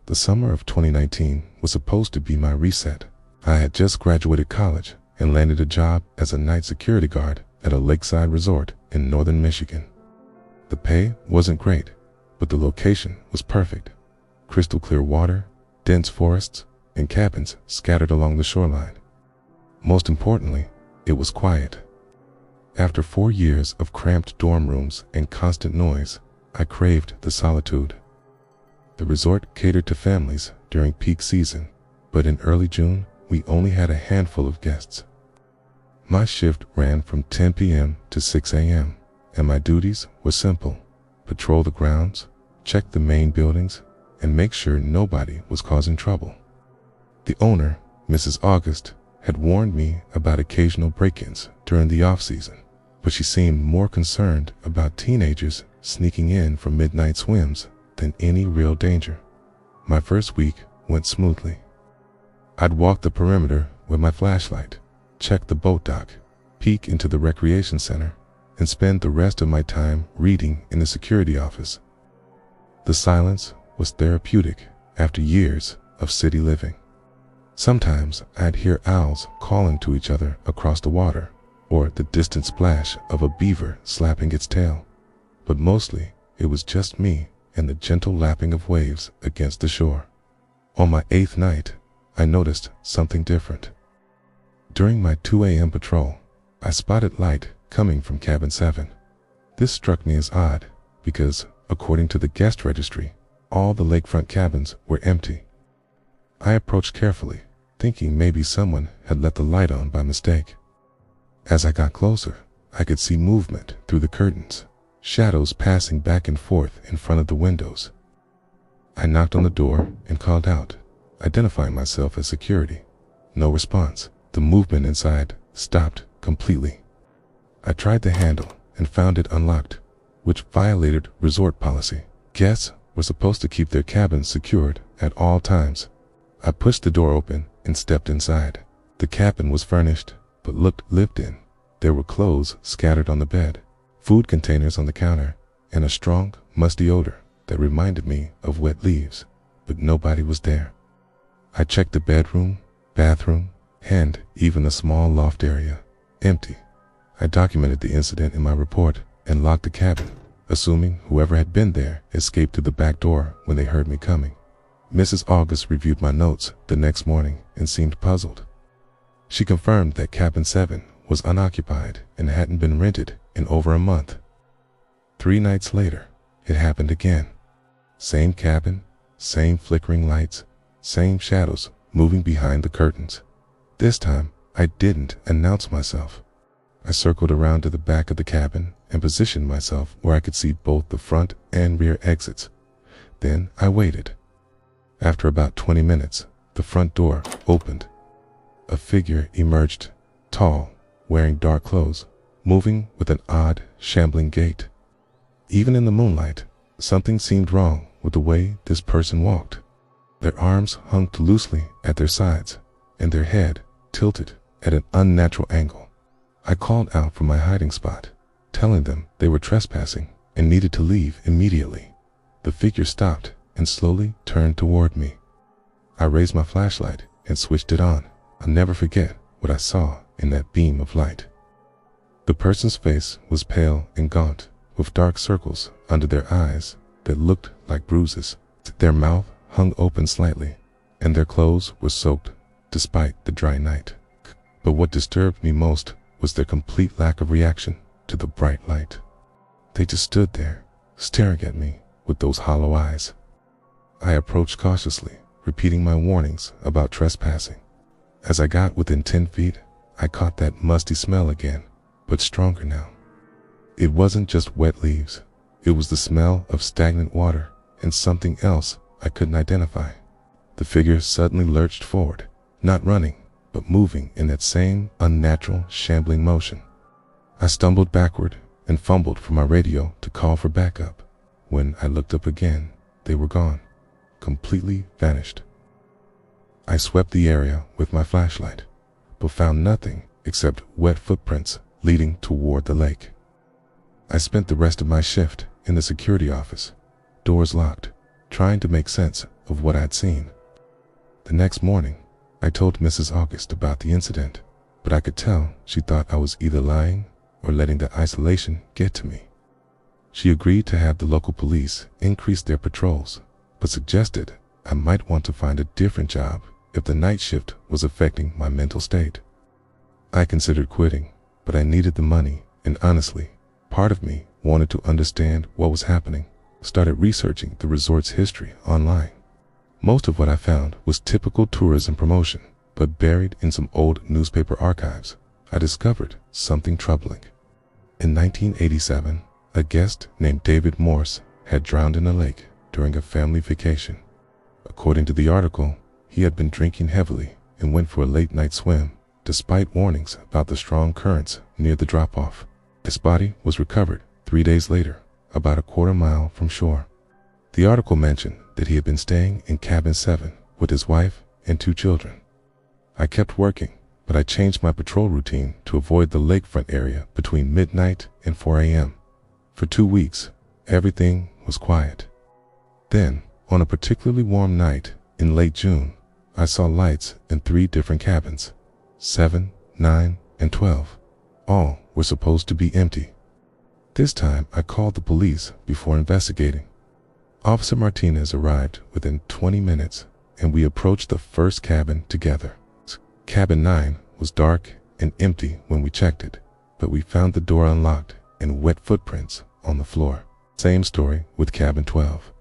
The summer of 2019 was supposed to be my reset. I had just graduated college and landed a job as a night security guard at a lakeside resort in northern Michigan. The pay wasn't great, but the location was perfect. Crystal clear water, dense forests, and cabins scattered along the shoreline. Most importantly, it was quiet. After 4 years of cramped dorm rooms and constant noise, I craved the solitude. The resort catered to families during peak season, but in early June, we only had a handful of guests. My shift ran from 10 p.m. to 6 a.m., and my duties were simple: patrol the grounds, check the main buildings, and make sure nobody was causing trouble. The owner, Mrs. August, had warned me about occasional break-ins during the off-season, but she seemed more concerned about teenagers sneaking in for midnight swims than any real danger. My first week went smoothly. I'd walk the perimeter with my flashlight, check the boat dock, peek into the recreation center, and spend the rest of my time reading in the security office. The silence was therapeutic after years of city living. Sometimes I'd hear owls calling to each other across the water, or the distant splash of a beaver slapping its tail. But mostly it was just me and the gentle lapping of waves against the shore. On my 8th night, I noticed something different. During my 2 a.m. patrol, I spotted light coming from cabin 7. This struck me as odd because, according to the guest registry, all the lakefront cabins were empty. I approached carefully, thinking maybe someone had let the light on by mistake. As I got closer, I could see movement through the curtains, shadows passing back and forth in front of the windows. I knocked on the door and called out, identifying myself as security. No response. The movement inside stopped completely. I tried the handle and found it unlocked, which violated resort policy. Guests were supposed to keep their cabins secured at all times. I pushed the door open and stepped inside. The cabin was furnished, but looked lived in. There were clothes scattered on the bed, food containers on the counter, and a strong, musty odor that reminded me of wet leaves, but nobody was there. I checked the bedroom, bathroom, and even the small loft area. Empty. I documented the incident in my report and locked the cabin, assuming whoever had been there escaped through the back door when they heard me coming. Mrs. August reviewed my notes the next morning and seemed puzzled. She confirmed that cabin 7 was unoccupied and hadn't been rented in over a month. 3 nights later, it happened again. Same cabin, same flickering lights, same shadows moving behind the curtains. This time, I didn't announce myself. I circled around to the back of the cabin and positioned myself where I could see both the front and rear exits. Then I waited. After about 20 minutes, the front door opened. A figure emerged, tall, wearing dark clothes, moving with an odd, shambling gait. Even in the moonlight, something seemed wrong with the way this person walked. Their arms hung too loosely at their sides, and their head tilted at an unnatural angle. I called out from my hiding spot, telling them they were trespassing and needed to leave immediately. The figure stopped and slowly turned toward me. I raised my flashlight and switched it on. I'll never forget what I saw in that beam of light. The person's face was pale and gaunt, with dark circles under their eyes that looked like bruises. Their mouth hung open slightly, and their clothes were soaked despite the dry night. But what disturbed me most was their complete lack of reaction to the bright light. They just stood there, staring at me with those hollow eyes. I approached cautiously, repeating my warnings about trespassing. As I got within 10 feet, I caught that musty smell again, but stronger now. It wasn't just wet leaves. It was the smell of stagnant water and something else I couldn't identify. The figure suddenly lurched forward, not running, but moving in that same unnatural, shambling motion. I stumbled backward and fumbled for my radio to call for backup. When I looked up again, they were gone, completely vanished. I swept the area with my flashlight, but found nothing except wet footprints leading toward the lake. I spent the rest of my shift in the security office, doors locked, trying to make sense of what I'd seen. The next morning, I told Mrs. August about the incident, but I could tell she thought I was either lying or letting the isolation get to me. She agreed to have the local police increase their patrols, but suggested I might want to find a different job if the night shift was affecting my mental state. I considered quitting, but I needed the money, and honestly, part of me wanted to understand what was happening. Started researching the resort's history online. Most of what I found was typical tourism promotion, but buried in some old newspaper archives, I discovered something troubling. In 1987, a guest named David Morse had drowned in a lake during a family vacation. According to the article, he had been drinking heavily and went for a late-night swim, despite warnings about the strong currents near the drop-off. His body was recovered 3 days later, about a quarter mile from shore. The article mentioned that he had been staying in cabin 7 with his wife and 2 children. I kept working, but I changed my patrol routine to avoid the lakefront area between midnight and 4 a.m. For 2 weeks, everything was quiet. Then, on a particularly warm night in late June, I saw lights in 3 different cabins, 7, 9, and 12. All were supposed to be empty. This time, I called the police before investigating. Officer Martinez arrived within 20 minutes, and we approached the first cabin together. Cabin 9 was dark and empty when we checked it, but we found the door unlocked and wet footprints on the floor. Same story with cabin 12.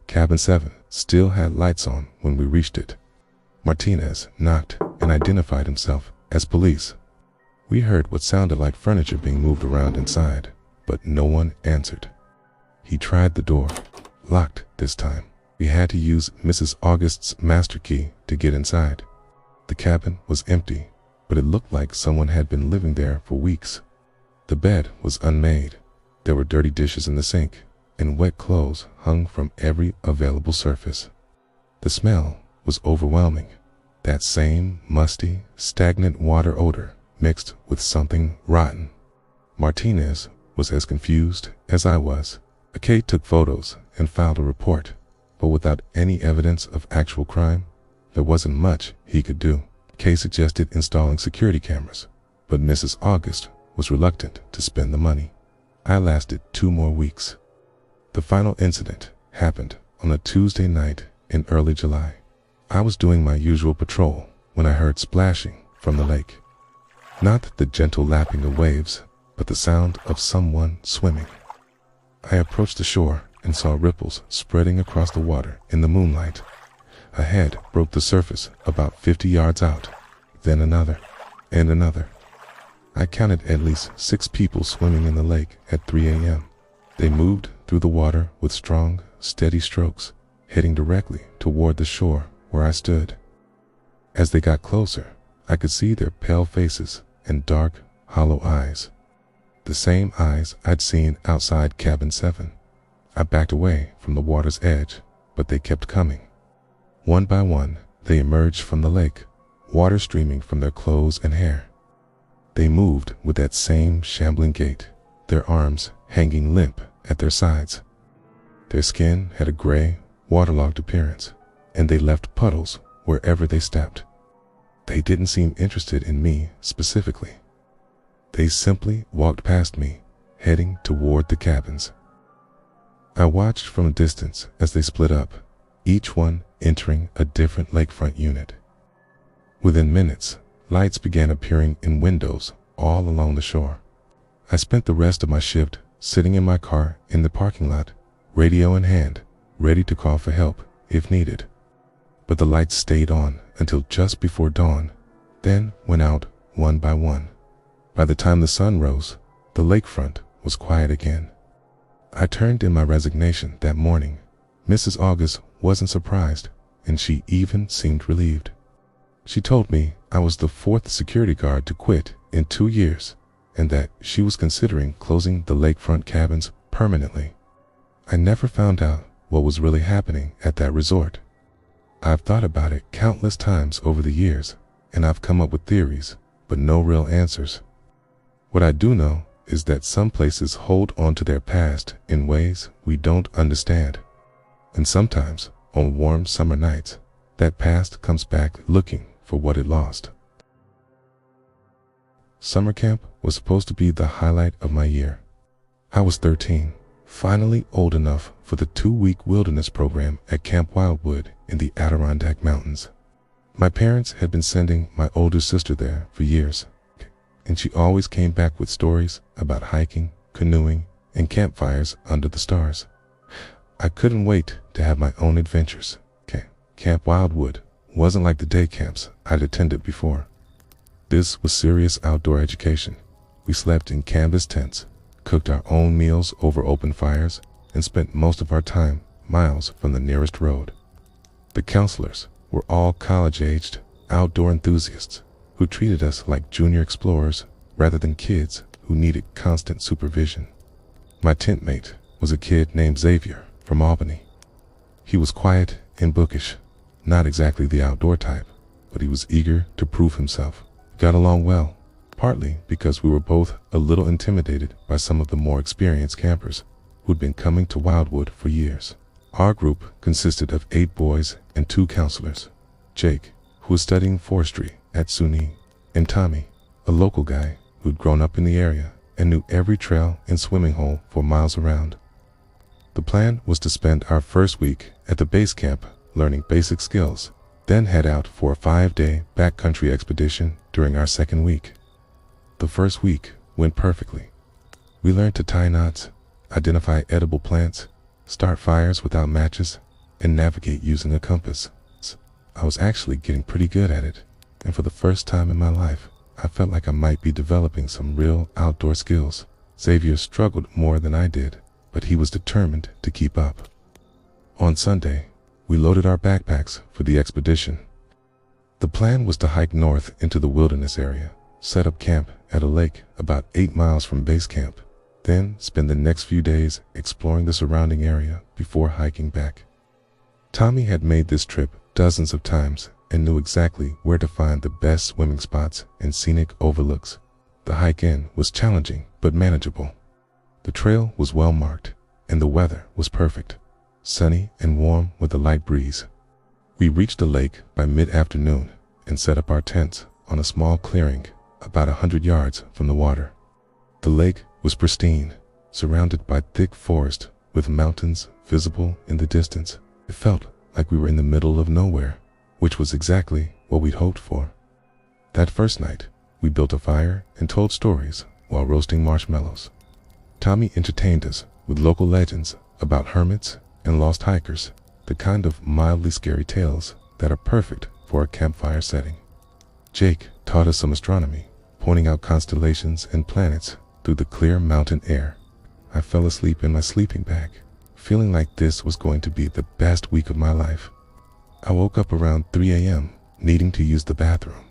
Cabin 7 still had lights on when we reached it. Martinez knocked and identified himself as police. We heard what sounded like furniture being moved around inside, but no one answered. He tried the door, locked this time. We had to use Mrs. August's master key to get inside. The cabin was empty, but it looked like someone had been living there for weeks. The bed was unmade. There were dirty dishes in the sink, and wet clothes hung from every available surface. The smell was overwhelming. That same musty, stagnant water odor mixed with something rotten. Martinez was as confused as I was. Kate took photos and filed a report, but without any evidence of actual crime, there wasn't much he could do. Kay suggested installing security cameras, but Mrs. August was reluctant to spend the money. I lasted 2 more weeks. The final incident happened on a Tuesday night in early July. I was doing my usual patrol when I heard splashing from the lake. Not the gentle lapping of waves, but the sound of someone swimming. I approached the shore and saw ripples spreading across the water in the moonlight. A head broke the surface about 50 yards out, then another, and another. I counted at least 6 people swimming in the lake at 3 a.m. They moved through the water with strong, steady strokes, heading directly toward the shore where I stood. As they got closer, I could see their pale faces and dark, hollow eyes. The same eyes I'd seen outside cabin 7. I backed away from the water's edge, but they kept coming. One by one, they emerged from the lake, water streaming from their clothes and hair. They moved with that same shambling gait, their arms hanging limp at their sides. Their skin had a gray, waterlogged appearance, and they left puddles wherever they stepped. They didn't seem interested in me specifically. They simply walked past me, heading toward the cabins. I watched from a distance as they split up, each one entering a different lakefront unit. Within minutes, lights began appearing in windows all along the shore. I spent the rest of my shift sitting in my car in the parking lot, radio in hand, ready to call for help if needed. But the lights stayed on until just before dawn, then went out one by one. By the time the sun rose, the lakefront was quiet again. I turned in my resignation that morning. Mrs. August wasn't surprised, and she even seemed relieved. She told me I was the 4th security guard to quit in 2 years, and that she was considering closing the lakefront cabins permanently. I never found out what was really happening at that resort. I've thought about it countless times over the years, and I've come up with theories, but no real answers. What I do know is that some places hold on to their past in ways we don't understand. And sometimes, on warm summer nights, that past comes back looking for what it lost. Summer camp was supposed to be the highlight of my year. I was 13, finally old enough for the 2-week wilderness program at Camp Wildwood in the Adirondack Mountains. My parents had been sending my older sister there for years, and she always came back with stories about hiking, canoeing, and campfires under the stars. I couldn't wait to have my own adventures. Camp Wildwood wasn't like the day camps I'd attended before. This was serious outdoor education. We slept in canvas tents, cooked our own meals over open fires, and spent most of our time miles from the nearest road. The counselors were all college-aged, outdoor enthusiasts who treated us like junior explorers rather than kids who needed constant supervision. My tent mate was a kid named Xavier from Albany. He was quiet and bookish, not exactly the outdoor type, but he was eager to prove himself. We got along well, partly because we were both a little intimidated by some of the more experienced campers who'd been coming to Wildwood for years. Our group consisted of 8 boys and 2 counselors: Jake, who was studying forestry at SUNY, and Tommy, a local guy who'd grown up in the area and knew every trail and swimming hole for miles around. The plan was to spend our first week at the base camp learning basic skills, then head out for a 5-day backcountry expedition during our second week. The first week went perfectly. We learned to tie knots, identify edible plants, start fires without matches, and navigate using a compass. I was actually getting pretty good at it, and for the first time in my life, I felt like I might be developing some real outdoor skills. Xavier struggled more than I did, but he was determined to keep up. On Sunday, we loaded our backpacks for the expedition. The plan was to hike north into the wilderness area, set up camp at a lake about 8 miles from base camp, then spend the next few days exploring the surrounding area before hiking back. Tommy had made this trip dozens of times and knew exactly where to find the best swimming spots and scenic overlooks. The hike in was challenging but manageable. The trail was well marked and the weather was perfect, sunny and warm with a light breeze. We reached the lake by mid-afternoon and set up our tents on a small clearing about 100 yards from the water. The lake was pristine, surrounded by thick forest with mountains visible in the distance. It felt like we were in the middle of nowhere, which was exactly what we'd hoped for. That first night, we built a fire and told stories while roasting marshmallows. Tommy entertained us with local legends about hermits and lost hikers, the kind of mildly scary tales that are perfect for a campfire setting. Jake taught us some astronomy, pointing out constellations and planets through the clear mountain air. I fell asleep in my sleeping bag, feeling like this was going to be the best week of my life. I woke up around 3 a.m., needing to use the bathroom.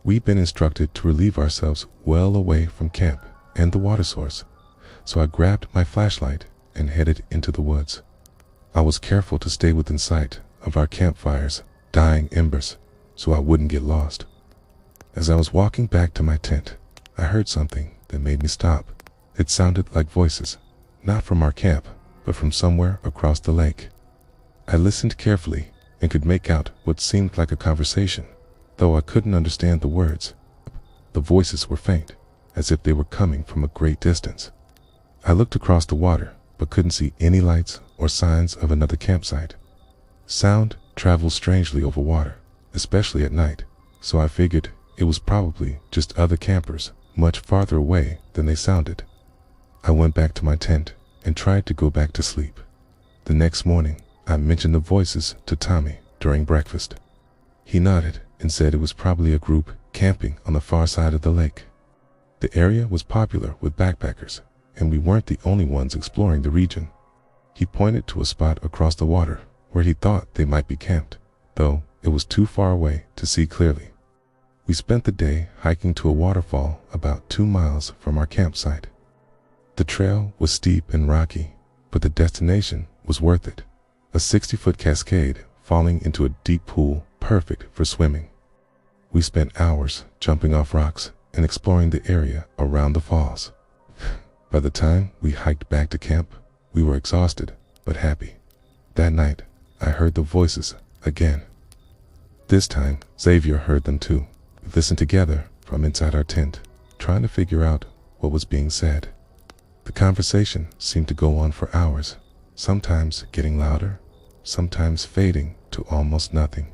We'd been instructed to relieve ourselves well away from camp and the water source, so I grabbed my flashlight and headed into the woods. I was careful to stay within sight of our campfire's dying embers so I wouldn't get lost. As I was walking back to my tent, I heard something that made me stop. It sounded like voices, not from our camp, but from somewhere across the lake. I listened carefully and could make out what seemed like a conversation, though I couldn't understand the words. The voices were faint, as if they were coming from a great distance. I looked across the water, but couldn't see any lights or signs of another campsite. Sound travels strangely over water, especially at night, so I figured it was probably just other campers much farther away than they sounded. I went back to my tent and tried to go back to sleep. The next morning, I mentioned the voices to Tommy during breakfast. He nodded and said it was probably a group camping on the far side of the lake. The area was popular with backpackers, and we weren't the only ones exploring the region. He pointed to a spot across the water where he thought they might be camped, though it was too far away to see clearly. We spent the day hiking to a waterfall about 2 miles from our campsite. The trail was steep and rocky, but the destination was worth it. A 60-foot cascade falling into a deep pool perfect for swimming. We spent hours jumping off rocks and exploring the area around the falls. By the time we hiked back to camp, we were exhausted but happy. That night, I heard the voices again. This time, Xavier heard them too. We listened together from inside our tent, trying to figure out what was being said. The conversation seemed to go on for hours, sometimes getting louder, sometimes fading to almost nothing.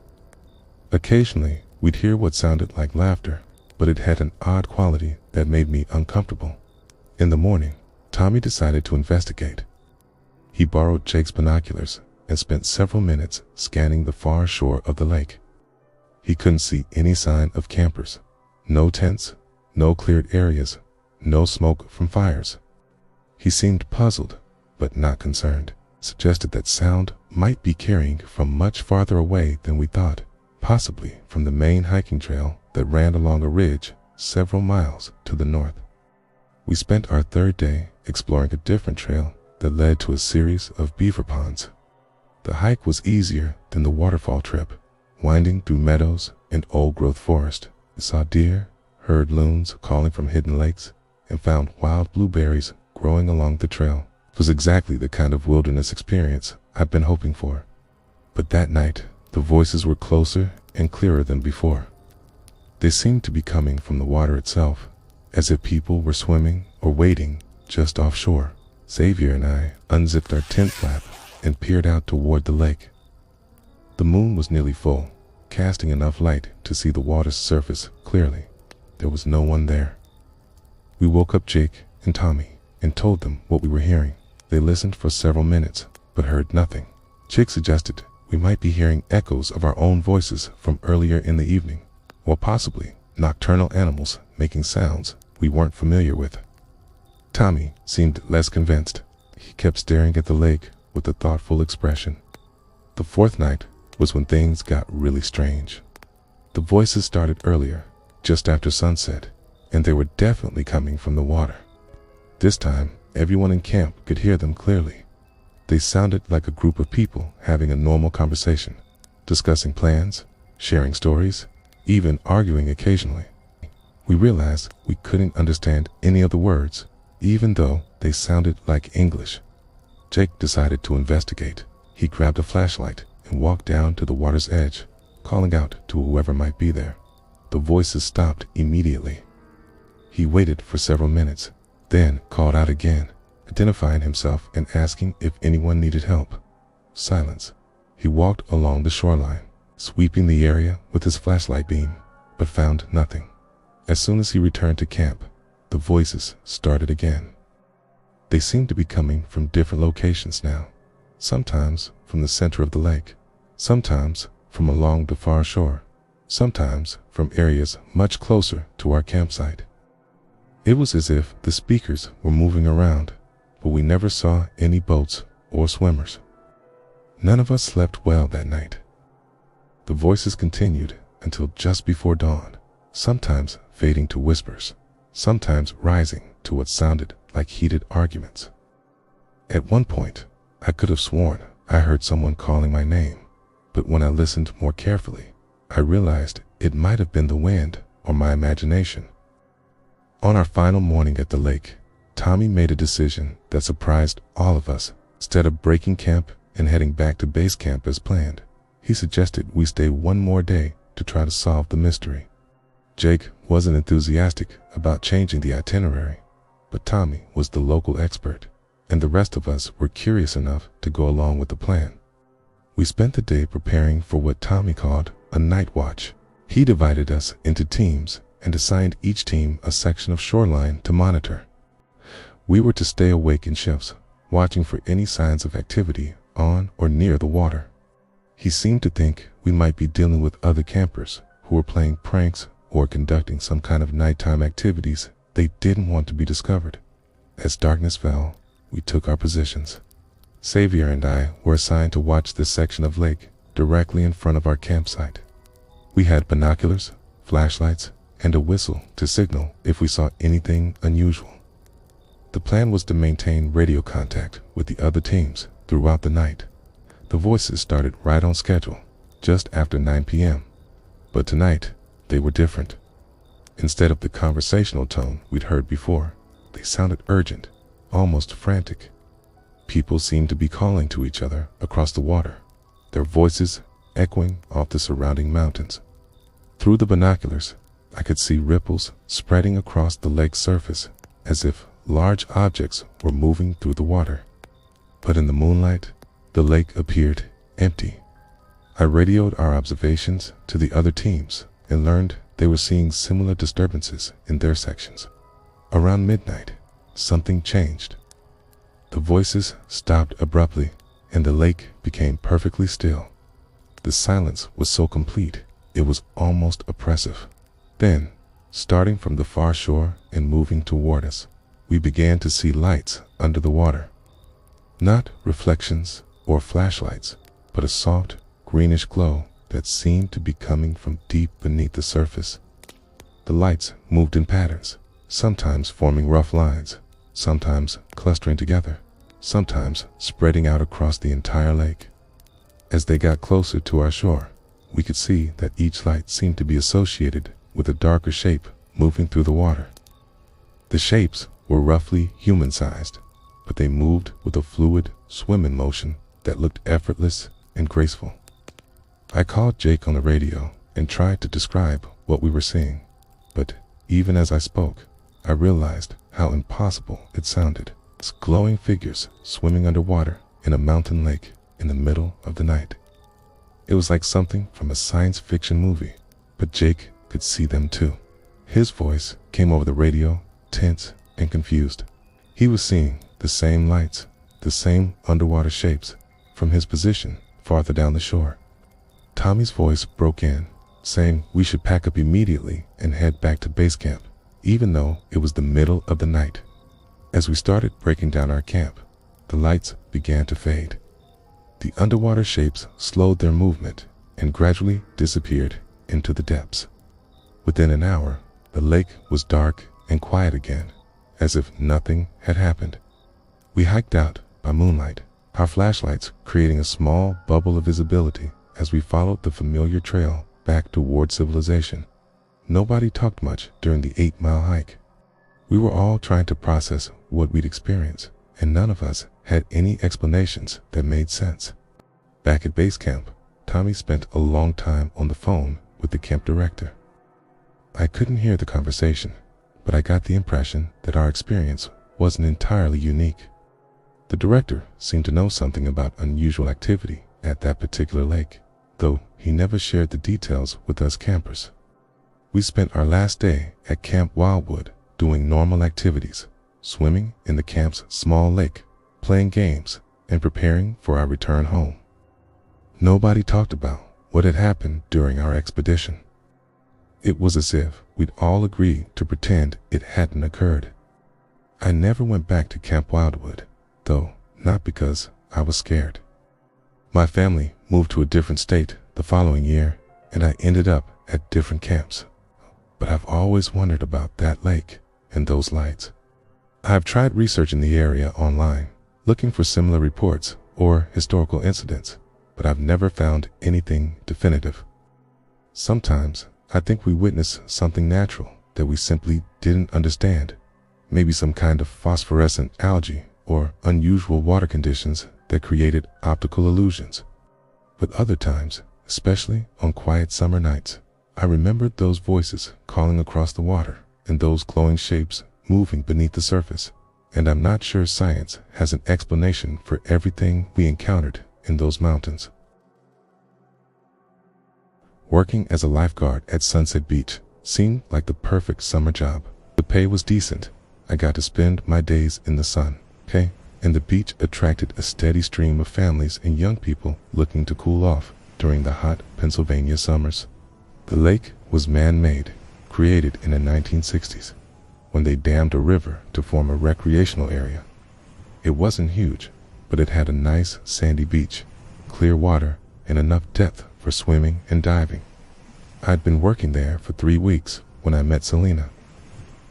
Occasionally, we'd hear what sounded like laughter, but it had an odd quality that made me uncomfortable. In the morning, Tommy decided to investigate. He borrowed Jake's binoculars and spent several minutes scanning the far shore of the lake. He couldn't see any sign of campers. No tents, no cleared areas, no smoke from fires. He seemed puzzled, but not concerned, suggested that sound might be carrying from much farther away than we thought, possibly from the main hiking trail that ran along a ridge several miles to the north. We spent our third day exploring a different trail that led to a series of beaver ponds. The hike was easier than the waterfall trip, winding through meadows and old-growth forest. We saw deer, heard loons calling from hidden lakes, and found wild blueberries growing along the trail. It was exactly the kind of wilderness experience I've been hoping for. But that night, the voices were closer and clearer than before. They seemed to be coming from the water itself, as if people were swimming or wading just offshore. Xavier and I unzipped our tent flap and peered out toward the lake. The moon was nearly full, casting enough light to see the water's surface clearly. There was no one there. We woke up Jake and Tommy and told them what we were hearing. They listened for several minutes, but heard nothing. Jake suggested we might be hearing echoes of our own voices from earlier in the evening, or possibly nocturnal animals making sounds we weren't familiar with. Tommy seemed less convinced. He kept staring at the lake with a thoughtful expression. The fourth night was when things got really strange. The voices started earlier, just after sunset, and they were definitely coming from the water. This time, everyone in camp could hear them clearly. They sounded like a group of people having a normal conversation, discussing plans, sharing stories, even arguing occasionally. We realized we couldn't understand any of the words, even though they sounded like English. Jake decided to investigate. He grabbed a flashlight and walked down to the water's edge, calling out to whoever might be there. The voices stopped immediately. He waited for several minutes, then called out again, identifying himself and asking if anyone needed help. Silence. He walked along the shoreline, sweeping the area with his flashlight beam, but found nothing. As soon as he returned to camp, the voices started again. They seemed to be coming from different locations now, sometimes from the center of the lake, sometimes from along the far shore, sometimes from areas much closer to our campsite. It was as if the speakers were moving around, but we never saw any boats or swimmers. None of us slept well that night. The voices continued until just before dawn, sometimes fading to whispers, sometimes rising to what sounded like heated arguments. At one point, I could have sworn I heard someone calling my name, but when I listened more carefully, I realized it might have been the wind or my imagination. On our final morning at the lake, Tommy made a decision that surprised all of us. Instead of breaking camp and heading back to base camp as planned, he suggested we stay one more day to try to solve the mystery. Jake wasn't enthusiastic about changing the itinerary, but Tommy was the local expert, and the rest of us were curious enough to go along with the plan. We spent the day preparing for what Tommy called a night watch. He divided us into teams and assigned each team a section of shoreline to monitor. We were to stay awake in shifts, watching for any signs of activity on or near the water. He seemed to think we might be dealing with other campers who were playing pranks or conducting some kind of nighttime activities they didn't want to be discovered. As darkness fell, we took our positions. Xavier and I were assigned to watch this section of lake directly in front of our campsite. We had binoculars, flashlights, and a whistle to signal if we saw anything unusual. The plan was to maintain radio contact with the other teams throughout the night. The voices started right on schedule, just after 9 p.m. But tonight, they were different. Instead of the conversational tone we'd heard before, they sounded urgent, almost frantic. People seemed to be calling to each other across the water, their voices echoing off the surrounding mountains. Through the binoculars, I could see ripples spreading across the lake's surface, as if large objects were moving through the water. But in the moonlight, the lake appeared empty. I radioed our observations to the other teams and learned they were seeing similar disturbances in their sections. Around midnight, something changed. The voices stopped abruptly, and the lake became perfectly still. The silence was so complete, it was almost oppressive. Then, starting from the far shore and moving toward us, we began to see lights under the water. Not reflections or flashlights, but a soft, greenish glow that seemed to be coming from deep beneath the surface. The lights moved in patterns, sometimes forming rough lines, sometimes clustering together, sometimes spreading out across the entire lake. As they got closer to our shore, we could see that each light seemed to be associated with a darker shape moving through the water. The shapes were roughly human-sized, but they moved with a fluid, swimming motion that looked effortless and graceful. I called Jake on the radio and tried to describe what we were seeing, but even as I spoke, I realized how impossible it sounded. It's glowing figures swimming underwater in a mountain lake in the middle of the night. It was like something from a science fiction movie, but Jake could see them too. His voice came over the radio, tense and confused. He was seeing the same lights, the same underwater shapes, from his position farther down the shore. Tommy's voice broke in, saying we should pack up immediately and head back to base camp, even though it was the middle of the night. As we started breaking down our camp, the lights began to fade. The underwater shapes slowed their movement and gradually disappeared into the depths. Within an hour, the lake was dark and quiet again, as if nothing had happened. We hiked out by moonlight, our flashlights creating a small bubble of visibility as we followed the familiar trail back toward civilization. Nobody talked much during the 8-mile hike. We were all trying to process what we'd experienced, and none of us had any explanations that made sense. Back at base camp, Tommy spent a long time on the phone with the camp director. I couldn't hear the conversation, but I got the impression that our experience wasn't entirely unique. The director seemed to know something about unusual activity at that particular lake, though he never shared the details with us campers. We spent our last day at Camp Wildwood doing normal activities, swimming in the camp's small lake, playing games, and preparing for our return home. Nobody talked about what had happened during our expedition. It was as if we'd all agreed to pretend it hadn't occurred. I never went back to Camp Wildwood, though not because I was scared. My family moved to a different state the following year, and I ended up at different camps. But I've always wondered about that lake and those lights. I've tried researching the area online, looking for similar reports or historical incidents, but I've never found anything definitive. Sometimes I think we witnessed something natural that we simply didn't understand, maybe some kind of phosphorescent algae or unusual water conditions that created optical illusions. But other times, especially on quiet summer nights, I remembered those voices calling across the water and those glowing shapes moving beneath the surface, and I'm not sure science has an explanation for everything we encountered in those mountains. Working as a lifeguard at Sunset Beach seemed like the perfect summer job. The pay was decent. I got to spend my days in the sun, and the beach attracted a steady stream of families and young people looking to cool off during the hot Pennsylvania summers. The lake was man-made, created in the 1960s, when they dammed a river to form a recreational area. It wasn't huge, but it had a nice sandy beach, clear water, and enough depth for swimming and diving. I'd been working there for 3 weeks when I met Selena.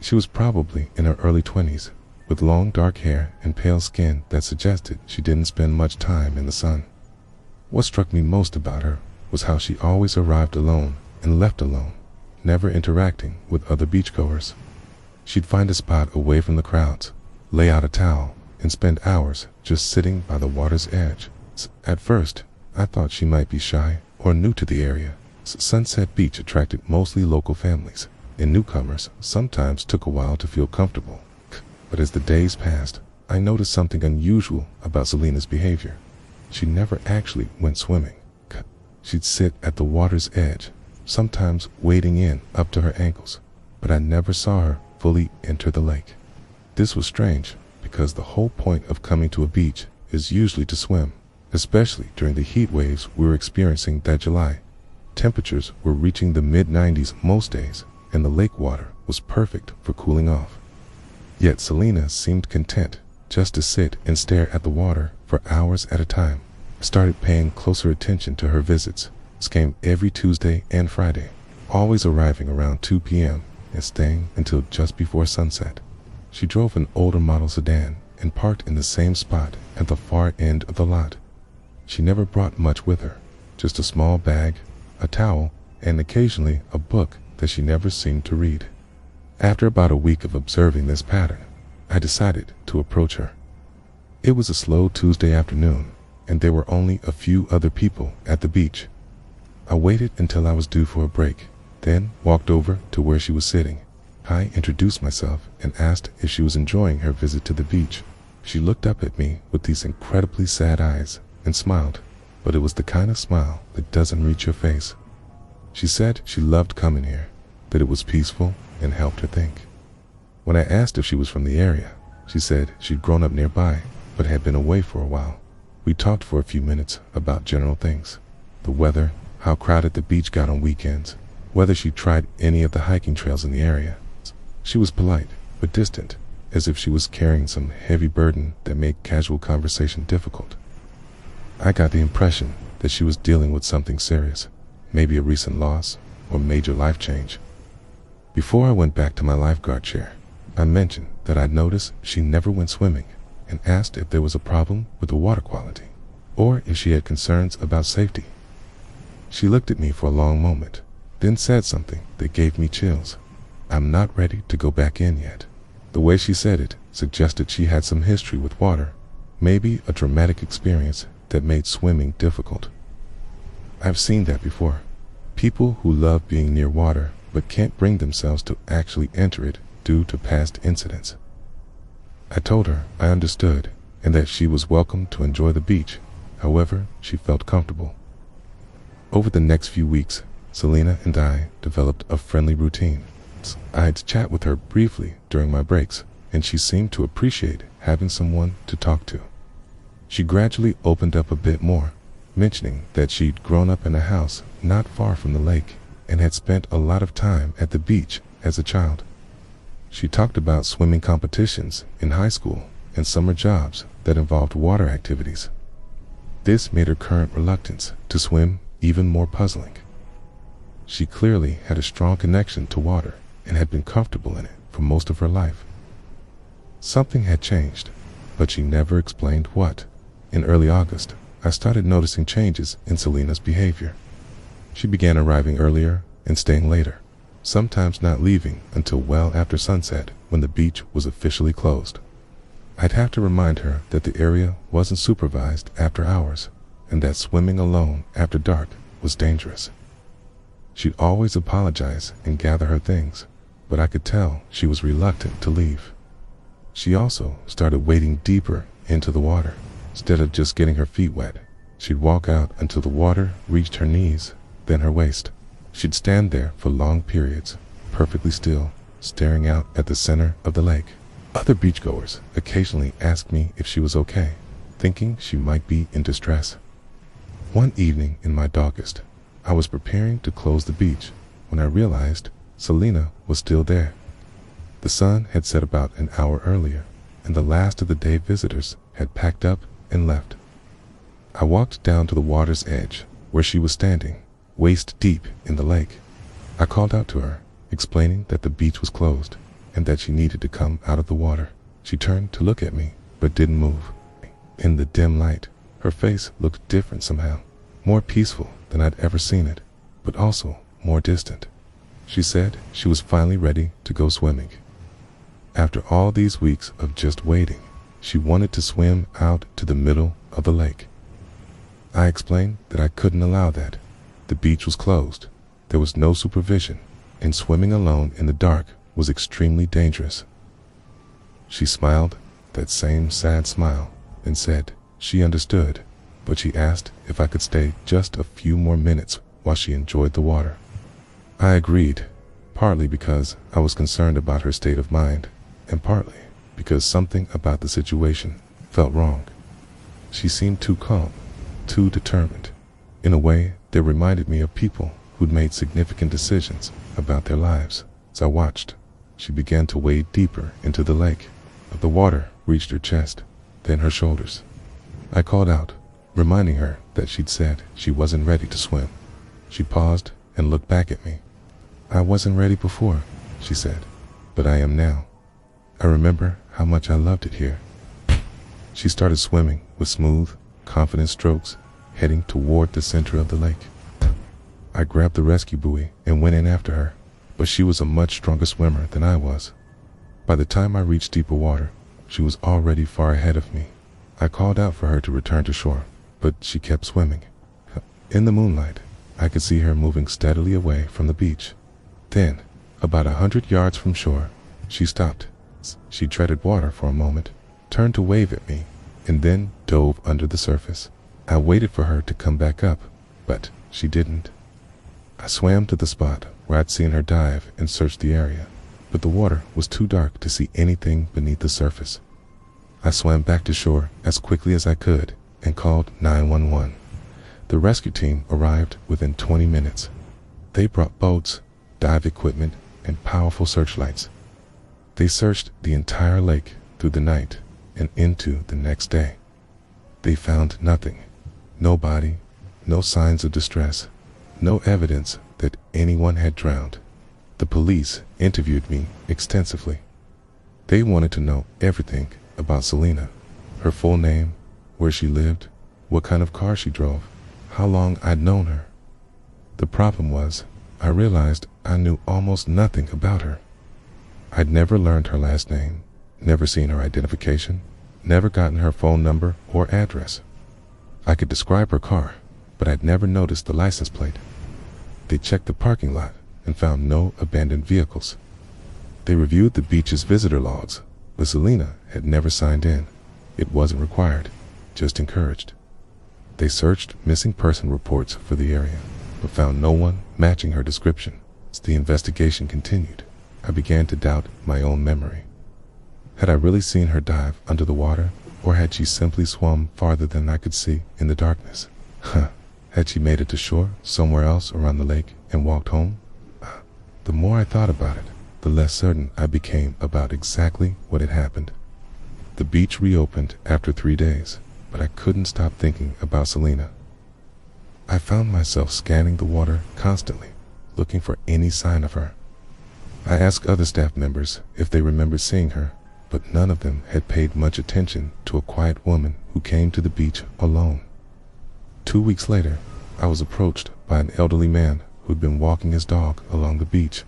She was probably in her early 20s, with long dark hair and pale skin that suggested she didn't spend much time in the sun. What struck me most about her was how she always arrived alone and left alone, never interacting with other beachgoers. She'd find a spot away from the crowds, lay out a towel, and spend hours just sitting by the water's edge. At first, I thought she might be shy or new to the area. Sunset Beach attracted mostly local families, and newcomers sometimes took a while to feel comfortable. But as the days passed, I noticed something unusual about Selena's behavior. She never actually went swimming. She'd sit at the water's edge, sometimes wading in up to her ankles, but I never saw her fully enter the lake. This was strange, because the whole point of coming to a beach is usually to swim, especially during the heat waves we were experiencing that July. Temperatures were reaching the mid-90s most days, and the lake water was perfect for cooling off. Yet Selena seemed content just to sit and stare at the water for hours at a time. I started paying closer attention to her visits. She came every Tuesday and Friday, always arriving around 2 p.m. and staying until just before sunset. She drove an older model sedan and parked in the same spot at the far end of the lot. She never brought much with her, just a small bag, a towel, and occasionally a book that she never seemed to read. After about a week of observing this pattern, I decided to approach her. It was a slow Tuesday afternoon, and there were only a few other people at the beach. I waited until I was due for a break, then walked over to where she was sitting. I introduced myself and asked if she was enjoying her visit to the beach. She looked up at me with these incredibly sad eyes and smiled, but it was the kind of smile that doesn't reach your face. She said she loved coming here, that it was peaceful and helped her think. When I asked if she was from the area, she said she'd grown up nearby, but had been away for a while. We talked for a few minutes about general things: the weather, how crowded the beach got on weekends, whether she tried any of the hiking trails in the area. She was polite, but distant, as if she was carrying some heavy burden that made casual conversation difficult. I got the impression that she was dealing with something serious, maybe a recent loss or major life change. Before I went back to my lifeguard chair, I mentioned that I'd noticed she never went swimming and asked if there was a problem with the water quality, or if she had concerns about safety. She looked at me for a long moment, then said something that gave me chills. "I'm not ready to go back in yet." The way she said it suggested she had some history with water, maybe a traumatic experience that made swimming difficult. I've seen that before. People who love being near water but can't bring themselves to actually enter it due to past incidents. I told her I understood and that she was welcome to enjoy the beach, however she felt comfortable. Over the next few weeks, Selena and I developed a friendly routine. I'd chat with her briefly during my breaks, and she seemed to appreciate having someone to talk to. She gradually opened up a bit more, mentioning that she'd grown up in a house not far from the lake and had spent a lot of time at the beach as a child. She talked about swimming competitions in high school and summer jobs that involved water activities. This made her current reluctance to swim even more puzzling. She clearly had a strong connection to water and had been comfortable in it for most of her life. Something had changed, but she never explained what. In early August, I started noticing changes in Selena's behavior. She began arriving earlier and staying later, sometimes not leaving until well after sunset when the beach was officially closed. I'd have to remind her that the area wasn't supervised after hours and that swimming alone after dark was dangerous. She'd always apologize and gather her things, but I could tell she was reluctant to leave. She also started wading deeper into the water. Instead of just getting her feet wet, she'd walk out until the water reached her knees, then her waist. She'd stand there for long periods, perfectly still, staring out at the center of the lake. Other beachgoers occasionally asked me if she was okay, thinking she might be in distress. One evening in my darkest, I was preparing to close the beach when I realized Selena was still there. The sun had set about an hour earlier, and the last of the day visitors had packed up and left. I walked down to the water's edge, where she was standing, waist deep in the lake. I called out to her, explaining that the beach was closed and that she needed to come out of the water. She turned to look at me, but didn't move. In the dim light, her face looked different somehow, more peaceful than I'd ever seen it, but also more distant. She said she was finally ready to go swimming. After all these weeks of just waiting, She wanted to swim out to the middle of the lake. I explained that I couldn't allow that. The beach was closed. There was no supervision, and swimming alone in the dark was extremely dangerous. She smiled, that same sad smile, and said she understood, but she asked if I could stay just a few more minutes while she enjoyed the water. I agreed, partly because I was concerned about her state of mind, and partly because something about the situation felt wrong. She seemed too calm, too determined, in a way that reminded me of people who'd made significant decisions about their lives. As I watched, she began to wade deeper into the lake. The water reached her chest, then her shoulders. I called out, reminding her that she'd said she wasn't ready to swim. She paused and looked back at me. "I wasn't ready before," she said, "but I am now. I remember how much I loved it here." She started swimming with smooth, confident strokes, heading toward the center of the lake. I grabbed the rescue buoy and went in after her, but she was a much stronger swimmer than I was. By the time I reached deeper water, she was already far ahead of me. I called out for her to return to shore, but she kept swimming. In the moonlight, I could see her moving steadily away from the beach. Then, about 100 yards from shore, she stopped. She treaded water for a moment, turned to wave at me, and then dove under the surface. I waited for her to come back up, but she didn't. I swam to the spot where I'd seen her dive and searched the area, but the water was too dark to see anything beneath the surface. I swam back to shore as quickly as I could and called 911. The rescue team arrived within 20 minutes. They brought boats, dive equipment, and powerful searchlights. They searched the entire lake through the night and into the next day. They found nothing. No body, no signs of distress, no evidence that anyone had drowned. The police interviewed me extensively. They wanted to know everything about Selena, her full name, where she lived, what kind of car she drove, how long I'd known her. The problem was, I realized I knew almost nothing about her. I'd never learned her last name, never seen her identification, never gotten her phone number or address. I could describe her car, but I'd never noticed the license plate. They checked the parking lot and found no abandoned vehicles. They reviewed the beach's visitor logs, but Selena had never signed in. It wasn't required, just encouraged. They searched missing person reports for the area, but found no one matching her description. As the investigation continued, I began to doubt my own memory. Had I really seen her dive under the water, or had she simply swum farther than I could see in the darkness? Had she made it to shore somewhere else around the lake and walked home? The more I thought about it, the less certain I became about exactly what had happened. The beach reopened after 3 days, but I couldn't stop thinking about Selena. I found myself scanning the water constantly, looking for any sign of her. I asked other staff members if they remembered seeing her, but none of them had paid much attention to a quiet woman who came to the beach alone. 2 weeks later, I was approached by an elderly man who'd been walking his dog along the beach.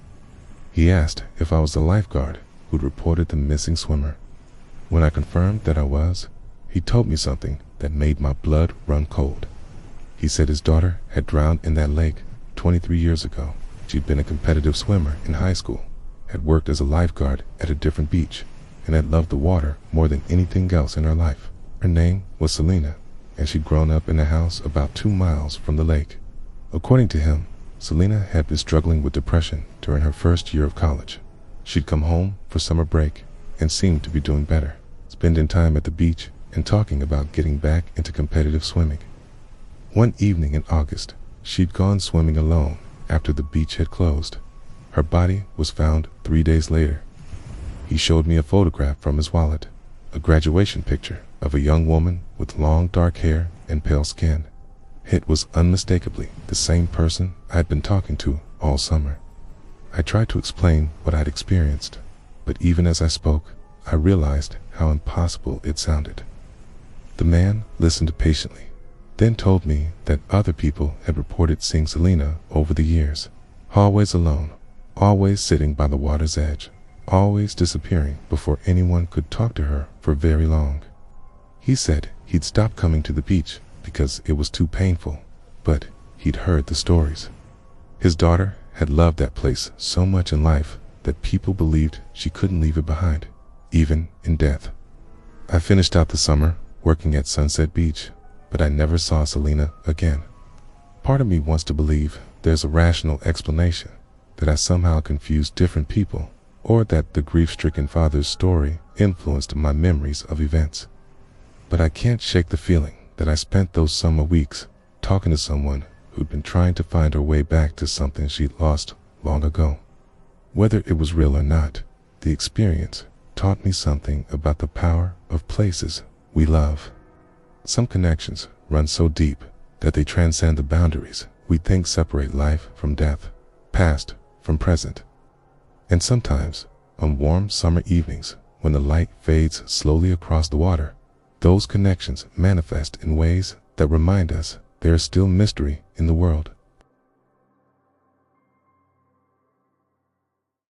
He asked if I was the lifeguard who'd reported the missing swimmer. When I confirmed that I was, he told me something that made my blood run cold. He said his daughter had drowned in that lake 23 years ago. She'd been a competitive swimmer in high school, had worked as a lifeguard at a different beach, and had loved the water more than anything else in her life. Her name was Selena, and she'd grown up in a house about 2 miles from the lake. According to him, Selena had been struggling with depression during her first year of college. She'd come home for summer break and seemed to be doing better, spending time at the beach and talking about getting back into competitive swimming. One evening in August, she'd gone swimming alone after the beach had closed. Her body was found 3 days later. He showed me a photograph from his wallet, a graduation picture of a young woman with long dark hair and pale skin. It was unmistakably the same person I'd been talking to all summer. I tried to explain what I'd experienced, but even as I spoke, I realized how impossible it sounded. The man listened patiently, then told me that other people had reported seeing Selena over the years, always alone, always sitting by the water's edge. always disappearing before anyone could talk to her for very long. He said he'd stopped coming to the beach because it was too painful, but he'd heard the stories. His daughter had loved that place so much in life that people believed she couldn't leave it behind, even in death. I finished out the summer working at Sunset Beach, but I never saw Selena again. Part of me wants to believe there's a rational explanation, that I somehow confused different people, or that the grief-stricken father's story influenced my memories of events. But I can't shake the feeling that I spent those summer weeks talking to someone who'd been trying to find her way back to something she'd lost long ago. Whether it was real or not, the experience taught me something about the power of places we love. Some connections run so deep that they transcend the boundaries we think separate life from death, past from present. And sometimes, on warm summer evenings, when the light fades slowly across the water, those connections manifest in ways that remind us there is still mystery in the world.